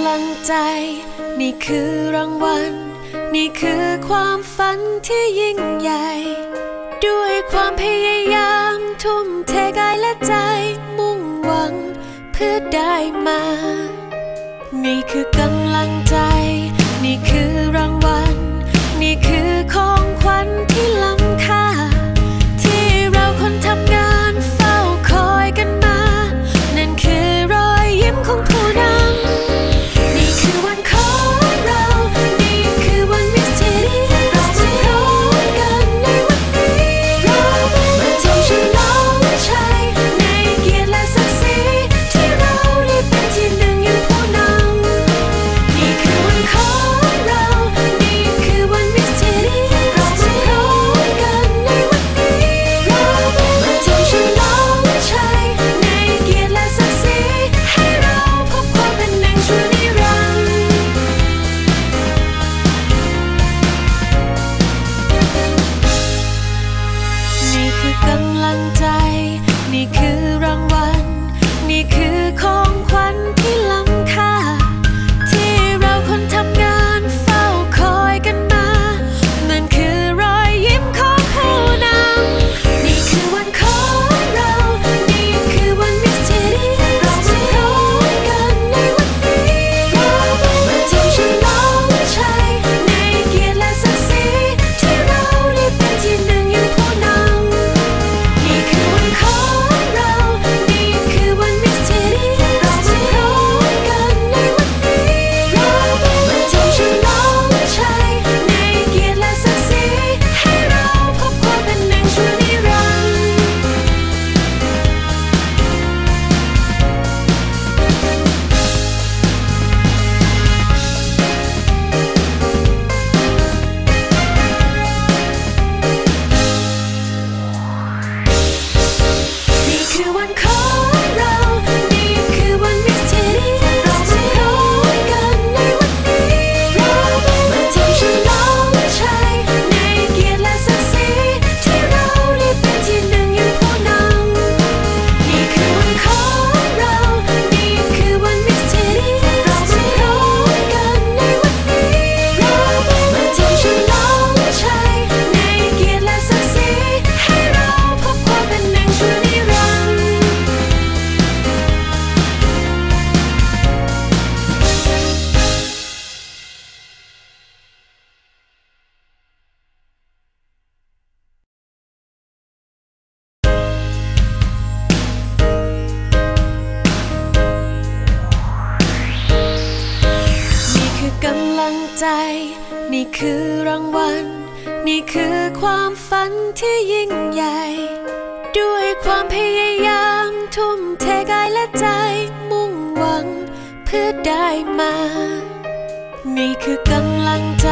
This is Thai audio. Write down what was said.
ำลังใจนี่คือรางวัลนี่คือความฝันที่ยิ่งใหญ่ด้วยความพยายามทุ่มเทกายและใจมุ่งหวังเพื่อได้มานี่คือกำลังใจนี่คือรางวัลนี่คือของขวัญที่ล้ำค่าที่เราคนทำงานเฝ้าคอยกันมานั่นคือรอยยิ้มของผู้นำนี่คือวันของเรานี่คือวันวิถีเราจะพร้อมกันในวันนี้เรามาทำฉลองชัยในเกียรติและศักดิ์ศรีที่เราได้เป็นที่หนึ่งอย่างผู้นำนี่คือวันของเรานี่คือวันวิถีเราจะพร้อมกันในวันนี้เรามาทำฉลองชัยในเกียรติและศักดิ์ศรีให้เราพบความเป็นหนึ่งชั่วนิรันดร์นี่คือกำลังใจนี่คือรางวัลนี่คือของขวัญที่ล้ำค่าที่เราคนทำงานเฝ้าคอยกันมานั่นคือรอยยิ้มของผู้นำนี่คือวันของเรานี่คือวันวิถีเราจะพร้อมกันในวันนี้เรามาทำฉลองชัยในเกียรติและศักดิ์ศรีที่เราได้เป็นที่หนึ่งอย่างผู้นำนี่คือวันของเรานี่คือวันวิถีเราจะพร้อมกันในวันนี้เรามาทำฉลองชัยในเกียรติและศักดิ์ศรีให้เราพบความเป็นหนึ่งชั่วนิรันดร์นี่คือวันของเรานี่คือวันวิถีเราจะพร้อมกันในวันนี้เรามาทำฉลองชัยในเกียรติและศักดิ์ศรีที่เราได้เป็นที่หนึ่งอย่างผู้นำนี่คือวันของเรานี่คือวันวิถีเราจะพร้อมกันในวันนี้เรามาทำฉลองชัยในเกียรติและศักดิ์ศรีให้เราพบความเป็นหนึ่งชั่วนิรันดร์นี่คือกำลังใจนี่คือรางวัลนี่คือความฝันที่ยิ่งใหญ่ด้วยความพยายามทุ่มเทกายและใจมุ่งหวังเพื่อได้มานี่คือกำลังใจ